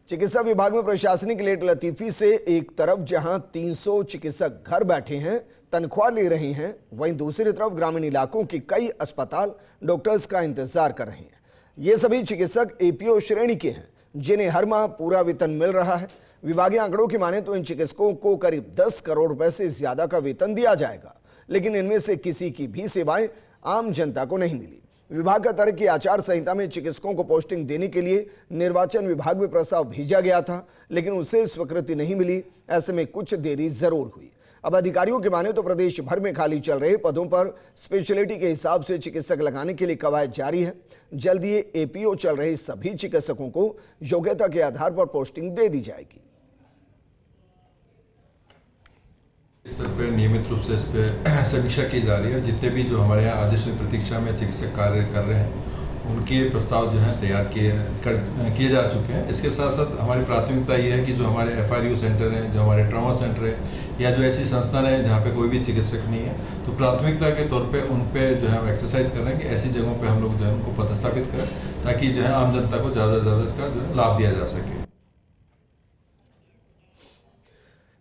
चिकित्सा विभाग में प्रशासनिक लेट लतीफी से एक तरफ जहां 300 चिकित्सक घर बैठे हैं, तनख्वाह ले रहे हैं, वहीं दूसरी तरफ ग्रामीण इलाकों के कई अस्पताल डॉक्टर्स का इंतजार कर रहे हैं। ये सभी चिकित्सक एपीओ श्रेणी के हैं, जिन्हें हर माह पूरा वेतन मिल रहा है। विभागीय आंकड़ों की माने तो इन चिकित्सकों को करीब 10 करोड़ रुपए से ज्यादा का वेतन दिया जाएगा, लेकिन इनमें से किसी की भी सेवाएं आम जनता को नहीं मिली। विभाग का तर्क कि आचार संहिता में चिकित्सकों को पोस्टिंग देने के लिए निर्वाचन विभाग में प्रस्ताव भेजा गया था, लेकिन उससे स्वीकृति नहीं मिली। ऐसे में कुछ देरी जरूर हुई। अब अधिकारियों के माने तो प्रदेश भर में खाली चल रहे पदों पर स्पेशलिटी के हिसाब से चिकित्सक लगाने के लिए कवायद जारी है। जल्द ही एपीओ चल रहे सभी चिकित्सकों को योग्यता के आधार पर पोस्टिंग दे दी जाएगी। इस स्तर पे नियमित रूप से इस पे समीक्षा की जा रही है। जितने भी जो हमारे यहाँ आदेश में प्रतीक्षा में चिकित्सक कार्य कर रहे हैं, उनके प्रस्ताव जो हैं तैयार किए जा चुके हैं। इसके साथ साथ हमारी प्राथमिकता ये है कि जो हमारे एफआरयू सेंटर हैं, जो हमारे ट्रॉमा सेंटर है, या जो ऐसी संस्थान है जहाँ पे कोई भी चिकित्सक नहीं है, तो प्राथमिकता के तौर पे उन पे जो है हम एक्सरसाइज कर रहे हैं कि ऐसी जगहों पे हम लोग जो है उनको पदस्थापित करें, ताकि जो है आम जनता को ज़्यादा से ज़्यादा इसका जो है लाभ दिया जा सके।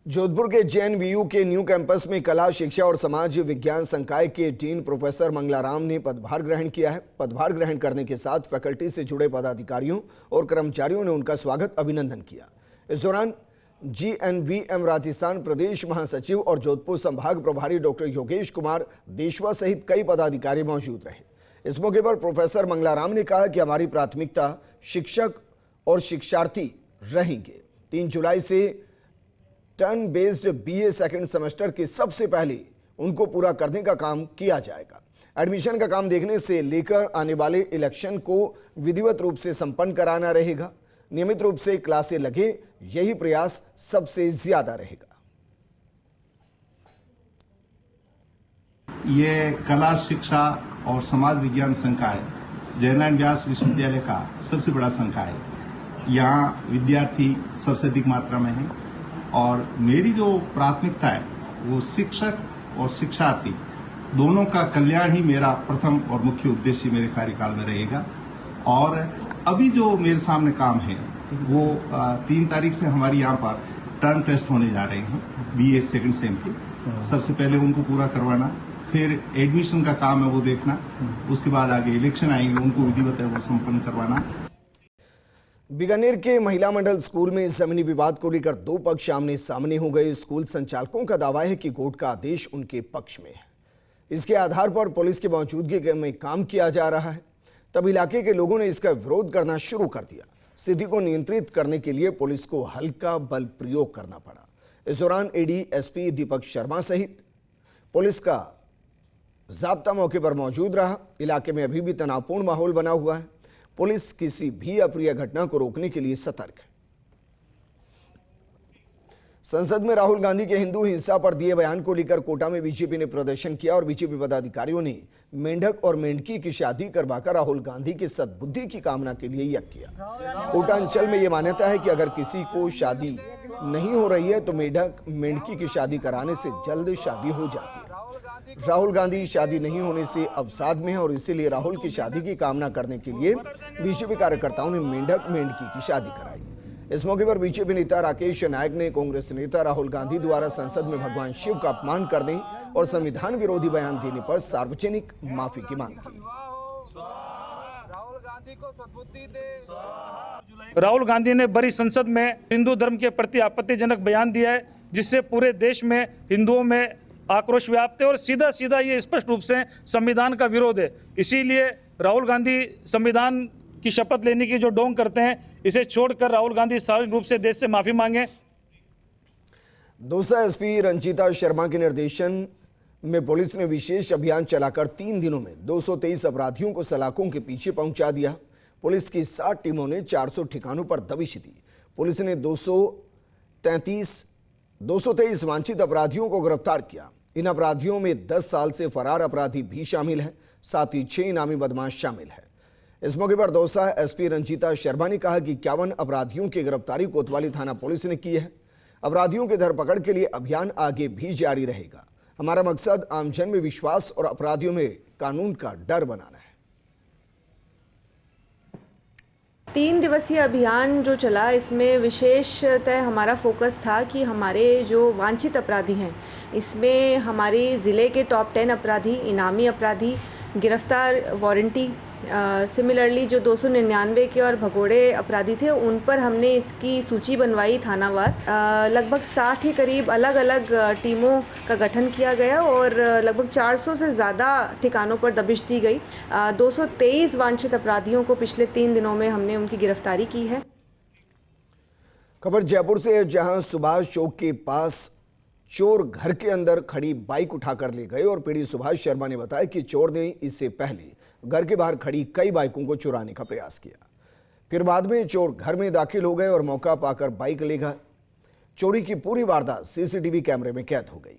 जोधपुर के जेएनवीयू के न्यू कैंपस में कला, शिक्षा और समाज विज्ञान संकाय के डीन प्रोफेसर मंगलाराम ने पदभार ग्रहण किया है। पदभार ग्रहण करने के साथ फैकल्टी से जुड़े पदाधिकारियों और कर्मचारियों ने उनका स्वागत अभिनंदन किया। इस दौरान जीएनवीएम राजस्थान प्रदेश महासचिव और जोधपुर संभाग प्रभारी डॉक्टर योगेश कुमार देशवा सहित कई पदाधिकारी मौजूद रहे। इस मौके पर प्रोफेसर मंगलाराम ने कहा कि हमारी प्राथमिकता शिक्षक और शिक्षार्थी रहेंगे। 3 जुलाई से turn based BA second semester के सबसे पहले उनको पूरा करने का काम किया जाएगा। एडमिशन का काम देखने से लेकर आने वाले इलेक्शन को विधिवत रूप से संपन्न कराना रहेगा। नियमित रूप से क्लासें लगे, यही प्रयास सबसे ज्यादा रहेगा। ये कला, शिक्षा और समाज विज्ञान संकाय जयनारायण व्यास विश्वविद्यालय का सबसे बड़ा संकाय है। यहाँ विद्यार्थी सबसे अधिक मात्रा में है और मेरी जो प्राथमिकता है वो शिक्षक और शिक्षार्थी दोनों का कल्याण ही मेरा प्रथम और मुख्य उद्देश्य मेरे कार्यकाल में रहेगा। और अभी जो मेरे सामने काम है वो 3 तारीख से हमारी यहाँ पर टर्म टेस्ट होने जा रहे हैं बीए सेकंड सेम के। सबसे पहले उनको पूरा करवाना, फिर एडमिशन का काम है वो देखना, उसके बाद आगे इलेक्शन आएंगे, उनको विधिवत है वो संपन्न करवाना। बीकानेर के महिला मंडल स्कूल में जमीनी विवाद को लेकर 2 पक्ष आमने सामने हो गए। स्कूल संचालकों का दावा है कि कोर्ट का आदेश उनके पक्ष में है। इसके आधार पर पुलिस की मौजूदगी में काम किया जा रहा है। तब इलाके के लोगों ने इसका विरोध करना शुरू कर दिया। स्थिति को नियंत्रित करने के लिए पुलिस को हल्का बल प्रयोग करना पड़ा। इस दौरान एडीएसपी दीपक शर्मा सहित पुलिस का जाब्ता मौके पर मौजूद रहा। इलाके में अभी भी तनावपूर्ण माहौल बना हुआ है। पुलिस किसी भी अप्रिय घटना को रोकने के लिए सतर्क है। संसद में राहुल गांधी के हिंदू हिंसा पर दिए बयान को लेकर कोटा में बीजेपी ने प्रदर्शन किया और बीजेपी पदाधिकारियों ने मेंढक और मेंढकी की शादी करवाकर राहुल गांधी की सद्बुद्धि की कामना के लिए यज्ञ किया। कोटा अंचल में यह मान्यता है कि अगर किसी को शादी नहीं हो रही है तो मेंढक मेंढकी की शादी कराने से जल्द शादी हो जाती है। राहुल गांधी शादी नहीं होने से अवसाद में है और इसीलिए राहुल की शादी की कामना करने के लिए बीजेपी कार्यकर्ताओं ने मेंढक मेंढकी की शादी कराई। इस मौके पर बीजेपी नेता राकेश नायक ने कांग्रेस नेता राहुल गांधी द्वारा संसद में भगवान शिव का अपमान करने और संविधान विरोधी बयान देने पर सार्वजनिक माफी की मांग की। राहुल गांधी ने बड़ी संसद में हिंदू धर्म के प्रति आपत्तिजनक बयान दिया है, जिससे पूरे देश में हिंदुओं में आक्रोश व्याप्त है और सीधा सीधा ये स्पष्ट रूप से संविधान का विरोध है। इसीलिए राहुल गांधी संविधान की शपथ लेने की जो डोंग करते हैं, इसे छोड़कर राहुल गांधी सार्वजनिक रूप से देश से माफी मांगे। दौसा एसपी रंजीता शर्मा के निर्देशन में पुलिस ने विशेष अभियान चलाकर 3 दिनों में 223 अपराधियों को सलाखों के पीछे पहुंचा दिया। पुलिस की 60 टीमों ने 400 ठिकानों पर दबिश दी। पुलिस ने 223 वांछित अपराधियों को गिरफ्तार किया। इन अपराधियों में 10 साल से फरार अपराधी भी शामिल हैं, साथ ही 6 इनामी बदमाश शामिल हैं। इस मौके पर दौसा एसपी रंजीता शर्मा ने कहा कि 51 अपराधियों की गिरफ्तारी कोतवाली थाना पुलिस ने की है। अपराधियों की धरपकड़ के लिए अभियान आगे भी जारी रहेगा। हमारा मकसद आमजन में विश्वास और अपराधियों में कानून का डर बनाना है। 3 दिवसीय अभियान जो चला, इसमें विशेषतः हमारा फोकस था कि हमारे जो वांछित अपराधी हैं, इसमें हमारे ज़िले के टॉप 10 अपराधी, इनामी अपराधी, गिरफ्तार वारंटी, सिमिलरली जो 299 के और भगोड़े अपराधी थे, उन पर हमने इसकी सूची बनवाई थानावार। लगभग 60 के करीब अलग अलग टीमों का गठन किया गया और लगभग 400 से ज़्यादा ठिकानों पर दबिश दी गई। 223 वांछित अपराधियों को पिछले 3 दिनों में हमने उनकी गिरफ्तारी की है। खबर जयपुर से, जहां सुभाष चौक के पास चोर घर के अंदर खड़ी बाइक उठाकर ले गए और पीड़ित सुभाष शर्मा ने बताया कि चोर ने इससे पहले घर के बाहर खड़ी कई बाइकों को चुराने का प्रयास किया। फिर बाद में चोर घर में दाखिल हो गए और मौका पाकर बाइक ले गए। चोरी की पूरी वारदात सीसीटीवी कैमरे में कैद हो गई।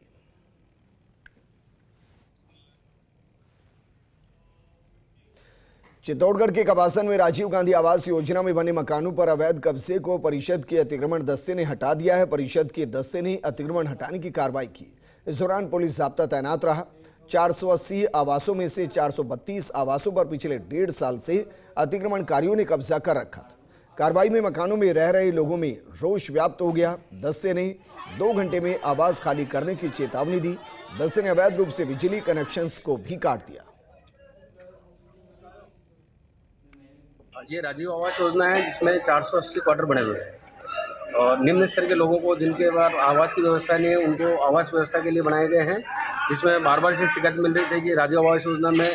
चित्तौड़गढ़ के कबासन में राजीव गांधी आवास योजना में बने मकानों पर अवैध कब्जे को परिषद के अतिक्रमण दस्ते ने हटा दिया है। परिषद के दस्ते ने अतिक्रमण हटाने की कार्रवाई की। इस दौरान पुलिस जाब्ता तैनात रहा। 480 आवासों में से 432 आवासों पर पिछले 1.5 साल से अतिक्रमणकारियों ने कब्जा कर रखा था। कार्रवाई में मकानों में रह रहे लोगों में रोष व्याप्त हो गया। दस्ते ने 2 घंटे में आवास खाली करने की चेतावनी दी। दस्ते ने अवैध रूप से बिजली कनेक्शंस को भी काट दिया। ये राजीव आवास योजना है जिसमें 480 क्वार्टर बने हुए हैं और निम्न स्तर के लोगों को जिनके पास आवास की व्यवस्था नहीं है, उनको आवास व्यवस्था के लिए बनाए गए हैं। जिसमें बार बार से शिकायत मिल रही थी कि राजीव आवास योजना में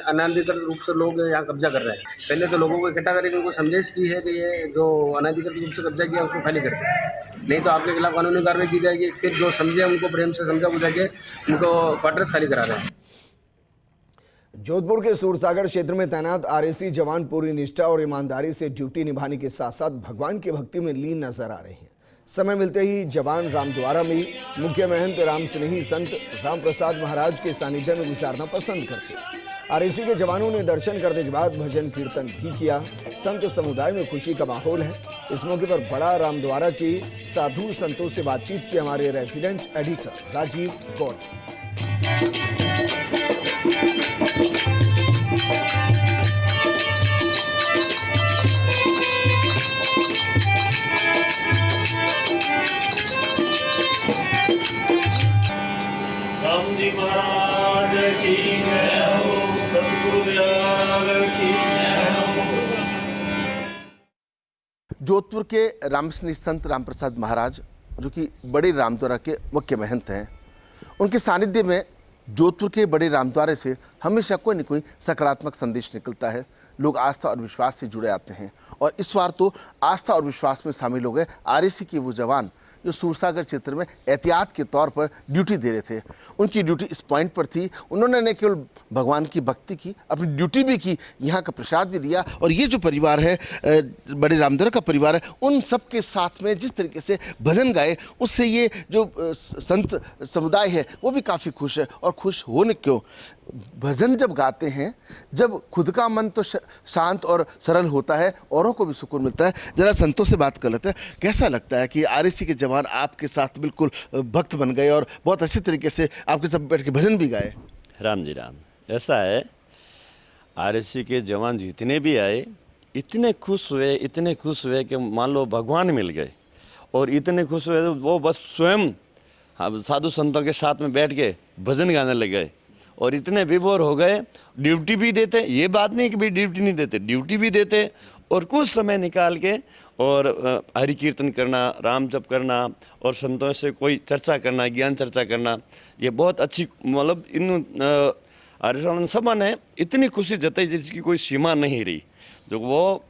अनाधिकृत रूप से लोग यहाँ कब्जा कर रहे हैं। पहले तो लोगों को इकट्ठा करके उनको संदेश की है कि ये जो अनाधिकृत रूप से कब्जा किया उसको खाली कर दें, नहीं तो आपके खिलाफ कानूनी कार्रवाई की जाएगी। फिर जो समझे उनको प्रेम से समझा बुझा के उनको क्वार्टर्स खाली करा रहे हैं। जोधपुर के सूरसागर क्षेत्र में तैनात आरएसी जवान पूरी निष्ठा और ईमानदारी से ड्यूटी निभाने के साथ साथ भगवान की भक्ति में लीन नजर आ रहे हैं। समय मिलते ही जवान रामद्वारा में मुख्य महंत राम स्नेही संत राम प्रसाद महाराज के सानिध्य में गुजारना पसंद करते हैं। आरएसी के जवानों ने दर्शन करने के बाद भजन कीर्तन भी किया। संत समुदाय में खुशी का माहौल है। इस मौके पर बड़ा रामद्वारा के साधु संतों से बातचीत की हमारे रेजिडेंट एडिटर राजीव गौड़। राम जी महाराज की जय हो, सतगुरुदेव की जय हो। जोधपुर के रामस्नेही संत राम प्रसाद महाराज जो कि बड़े रामद्वारा के मुख्य महंत हैं, उनके सानिध्य में जोधपुर के बड़े रामद्वारे से हमेशा कोई न कोई सकारात्मक संदेश निकलता है। लोग आस्था और विश्वास से जुड़े आते हैं और इस बार तो आस्था और विश्वास में शामिल हो गए आरएसी के वो जवान जो सूरसागर क्षेत्र में एहतियात के तौर पर ड्यूटी दे रहे थे। उनकी ड्यूटी इस पॉइंट पर थी। उन्होंने न केवल भगवान की भक्ति की, अपनी ड्यूटी भी की, यहाँ का प्रसाद भी लिया। और ये जो परिवार है, बड़े रामद्वारा का परिवार है, उन सब के साथ में जिस तरीके से भजन गाए, उससे ये जो संत समुदाय है वो भी काफ़ी खुश है। और खुश होने क्यों, भजन जब गाते हैं, जब खुद का मन तो शांत और सरल होता है, औरों को भी सुकून मिलता है। जरा संतों से बात कर लेते हैं, कैसा लगता है कि आरएसी के जवान आपके साथ बिल्कुल भक्त बन गए और बहुत अच्छे तरीके से आपके साथ बैठ के भजन भी गाए? राम जी राम। ऐसा है, आरएसी के जवान जितने भी आए इतने खुश हुए कि मान लो भगवान मिल गए। और इतने खुश हुए वो बस स्वयं साधु संतों के साथ में बैठ के भजन गाने लग गए और इतने विभोर हो गए। ड्यूटी भी देते, ये बात नहीं कि भाई ड्यूटी नहीं देते, ड्यूटी भी देते और कुछ समय निकाल के और हरि कीर्तन करना, राम जप करना और संतों से कोई चर्चा करना, ज्ञान चर्चा करना, ये बहुत अच्छी, मतलब इन आर्यसमान सभा ने इतनी खुशी जताई जिसकी कोई सीमा नहीं रही। जो वो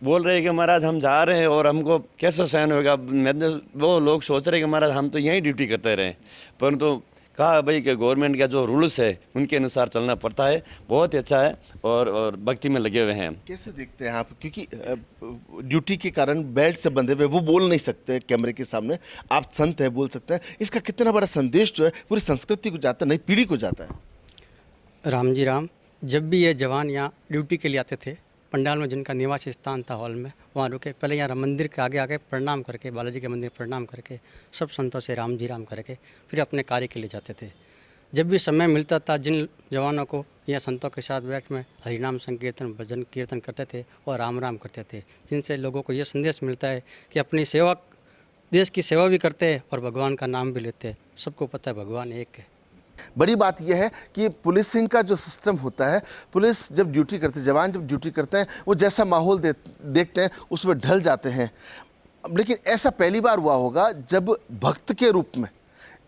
बोल रहे हैं कि महाराज हम जा रहे हैं और हमको कैसे सहन होगा। वो लोग सोच रहे हैं कि महाराज हम तो यहीं ड्यूटी करते रहे, परंतु कहा भाई कि गवर्नमेंट का जो रूल्स है उनके अनुसार चलना पड़ता है। बहुत ही अच्छा है और भक्ति में लगे हुए हैं। कैसे देखते हैं आप, क्योंकि ड्यूटी के कारण बेल्ट से बंधे हुए वो बोल नहीं सकते कैमरे के सामने, आप संत हैं बोल सकते हैं, इसका कितना बड़ा संदेश जो है पूरी संस्कृति को जाता है, नई पीढ़ी को जाता है? राम जी राम। जब भी ये जवान यहाँ ड्यूटी के लिए आते थे, पंडाल में जिनका निवास स्थान था हॉल में, वहाँ रुके, पहले यहाँ मंदिर के आगे आके प्रणाम करके, बालाजी के मंदिर प्रणाम करके, सब संतों से राम जी राम करके फिर अपने कार्य के लिए जाते थे। जब भी समय मिलता था जिन जवानों को या संतों के साथ बैठ में हरिनाम संकीर्तन भजन कीर्तन करते थे और राम राम करते थे, जिनसे लोगों को ये संदेश मिलता है कि अपनी सेवा, देश की सेवा भी करते हैं और भगवान का नाम भी लेते हैं। सबको पता है भगवान एक है। बड़ी बात यह है कि पुलिसिंग का जो सिस्टम होता है, पुलिस जब ड्यूटी करते, जवान जब ड्यूटी करते हैं, वो जैसा माहौल देखते हैं उसमें ढल जाते हैं। लेकिन ऐसा पहली बार हुआ होगा जब भक्त के रूप में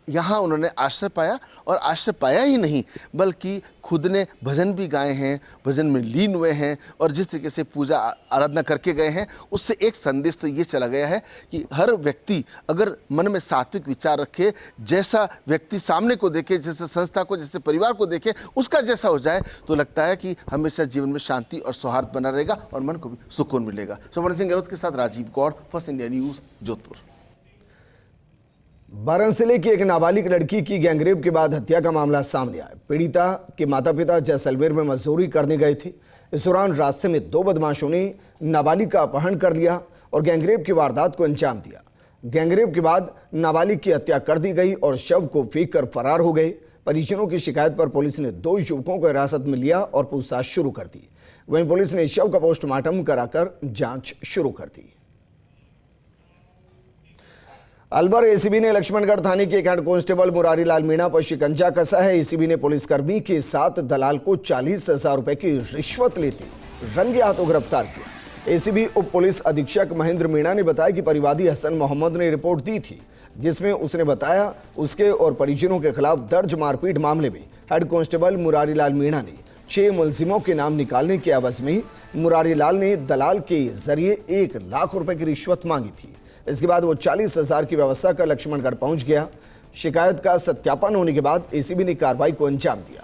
यहाँ उन्होंने आश्रय पाया, और आश्रय पाया ही नहीं बल्कि खुद ने भजन भी गाए हैं, भजन में लीन हुए हैं, और जिस तरीके से पूजा आराधना करके गए हैं उससे एक संदेश तो ये चला गया है कि हर व्यक्ति अगर मन में सात्विक विचार रखे, जैसा व्यक्ति सामने को देखे, जैसे संस्था को, जैसे परिवार को देखे, उसका जैसा हो जाए तो लगता है कि हमेशा जीवन में शांति और सौहार्द बना रहेगा और मन को भी सुकून मिलेगा। स्वर्ण सिंह गहलोत के साथ Rajiv Gaur, first India news, Jodhpur. Varanasi की एक नाबालिग लड़की की गैंगरेप के बाद हत्या का मामला सामने आया। पीड़िता के माता पिता जैसलमेर में मजदूरी करने गए थे। इस दौरान रास्ते में दो बदमाशों ने नाबालिग का अपहरण कर लिया और गैंगरेप की वारदात को अंजाम दिया। गैंगरेप के बाद नाबालिग की हत्या कर दी गई और शव को फेंक कर फरार हो गए। परिजनों की शिकायत पर पुलिस ने 2 युवकों को हिरासत में लिया और पूछताछ शुरू कर दी। वहीं पुलिस ने शव का पोस्टमार्टम कराकर जांच शुरू कर दी। अलवर एसीबी ने लक्ष्मणगढ़ थाने के एक हेड कांस्टेबल मुरारी लाल मीणा पर शिकंजा कसा है। एसीबी ने पुलिसकर्मी के साथ दलाल को 40,000 रुपए की रिश्वत लेते रंगे हाथों गिरफ्तार किया। एसीबी उप पुलिस अधीक्षक महेंद्र मीणा ने बताया कि परिवादी हसन मोहम्मद ने रिपोर्ट दी थी, जिसमें उसने बताया उसके और परिजनों के खिलाफ दर्ज मारपीट मामले में हेड कांस्टेबल मुरारी लाल मीणा ने 6 मुलजिमों के नाम निकालने के एवज में मुरारी लाल ने दलाल के जरिए 1 लाख रुपए की रिश्वत मांगी थी। इसके बाद वो 40,000 की व्यवस्था कर लक्ष्मणगढ़ पहुंच गया। शिकायत का सत्यापन होने के बाद एसीबी ने कार्रवाई को अंजाम दिया।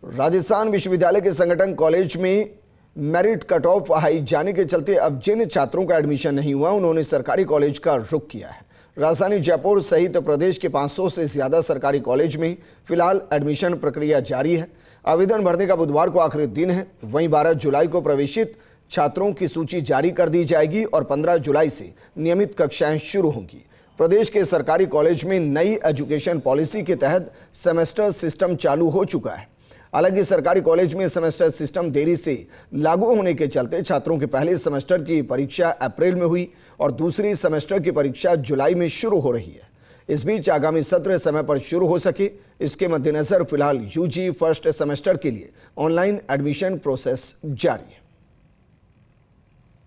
राजस्थान विश्वविद्यालय के संगठन कॉलेज में मेरिट कट ऑफ हाई जाने के चलते अब जिन छात्रों का एडमिशन नहीं हुआ उन्होंने सरकारी कॉलेज का रुख किया है। राजधानी जयपुर सहित प्रदेश के 500 से ज्यादा सरकारी कॉलेज में फिलहाल एडमिशन प्रक्रिया जारी है। आवेदन भरने का बुधवार को आखिरी दिन है। वहीं 12 जुलाई को प्रवेशित छात्रों की सूची जारी कर दी जाएगी और 15 जुलाई से नियमित कक्षाएं शुरू होंगी। प्रदेश के सरकारी कॉलेज में नई एजुकेशन पॉलिसी के तहत सेमेस्टर सिस्टम चालू हो चुका है। हालांकि सरकारी कॉलेज में सेमेस्टर सिस्टम देरी से लागू होने के चलते छात्रों के पहले सेमेस्टर की परीक्षा अप्रैल में हुई और दूसरी सेमेस्टर की परीक्षा जुलाई में शुरू हो रही है। इस बीच आगामी सत्र समय पर शुरू हो सके, इसके मद्देनजर फिलहाल यूजी फर्स्ट सेमेस्टर के लिए ऑनलाइन एडमिशन प्रोसेस जारी है।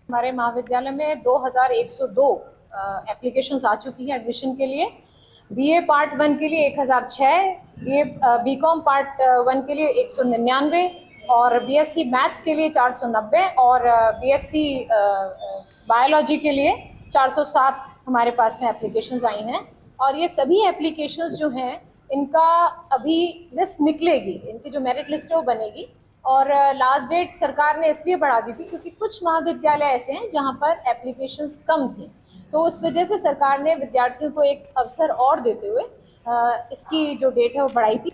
हमारे महाविद्यालय में 2102 एप्लीकेशंस आ चुकी हैं एडमिशन के लिए। बीए पार्ट 1 के लिए 1006, बीकॉम पार्ट 1 के लिए 199 और बीएससी मैथ्स के लिए 490 और बीएससी बायोलॉजी के लिए 407 हमारे पास में एप्लीकेशंस आई हैं। और ये सभी एप्लीकेशंस जो हैं इनका अभी लिस्ट निकलेगी, इनकी जो मेरिट लिस्ट है वो बनेगी। और लास्ट डेट सरकार ने इसलिए बढ़ा दी थी क्योंकि कुछ महाविद्यालय ऐसे हैं जहां पर एप्लीकेशंस कम थी, तो उस वजह से सरकार ने विद्यार्थियों को एक अवसर और देते हुए इसकी जो डेट है वो बढ़ाई थी।